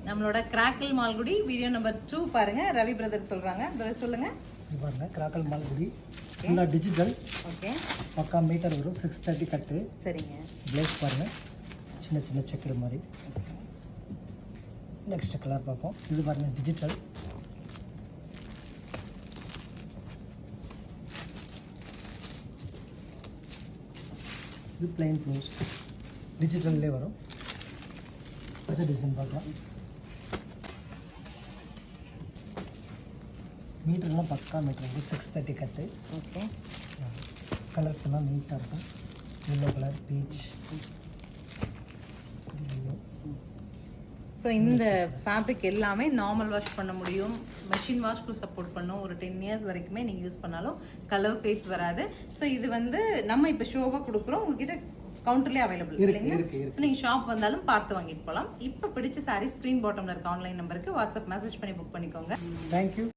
நம்மளோட crackle Malgudi video number 2 பாருங்க. Ravi brother சொல்றாங்க. பிரதர் சொல்லுங்க. இது பாருங்க கிராக்கிள் மால்குடி ஃபுல்லா டிஜிட்டல். ஓகே. பக்கா மீட்டர் வரும் 630 கட்டு. சரிங்க. பிளேஸ் பாருங்க சின்ன சின்ன செக்கர் மாதிரி. நெக்ஸ்ட் கலர் பார்ப்போம். இது பாருங்க டிஜிட்டல். இது பிளைன் ப்ளவுஸ் டிஜிட்டல்லே வரும். அடுத்த டிசைன் பார்க்கலாம். மீட்டர்லாம் பக்கா மீட்டர் வந்து 630 கட்டு. ஓகே. கலர்ஸ் எல்லாம் நீட்டாக இருக்கும். Yellow colour, beach. ஸோ இந்த ஃபேப்ரிக் எல்லாமே நார்மல் வாஷ் பண்ண முடியும், மெஷின் வாஷ்க்கு சப்போர்ட் பண்ணும். ஒரு 10 இயர்ஸ் வரைக்குமே நீங்கள் யூஸ் பண்ணாலும் கலர் ஃபேட்ஸ் வராது. ஸோ இது வந்து நம்ம இப்போ ஷோவாக கொடுக்குறோம். உங்ககிட்ட கவுண்டர்லேயே அவைலபிள் இல்லைங்களா? ஸோ நீங்கள் ஷாப் வந்தாலும் பார்த்து வாங்கிட்டு போகலாம். இப்போ பிடிச்ச சாரீ ஸ்க்ரீன் பாட்டமில் இருக்க ஆன்லைன் நம்பருக்கு வாட்ஸ்அப் மெசேஜ் பண்ணி புக் பண்ணிக்கோங்க. தேங்க்யூ.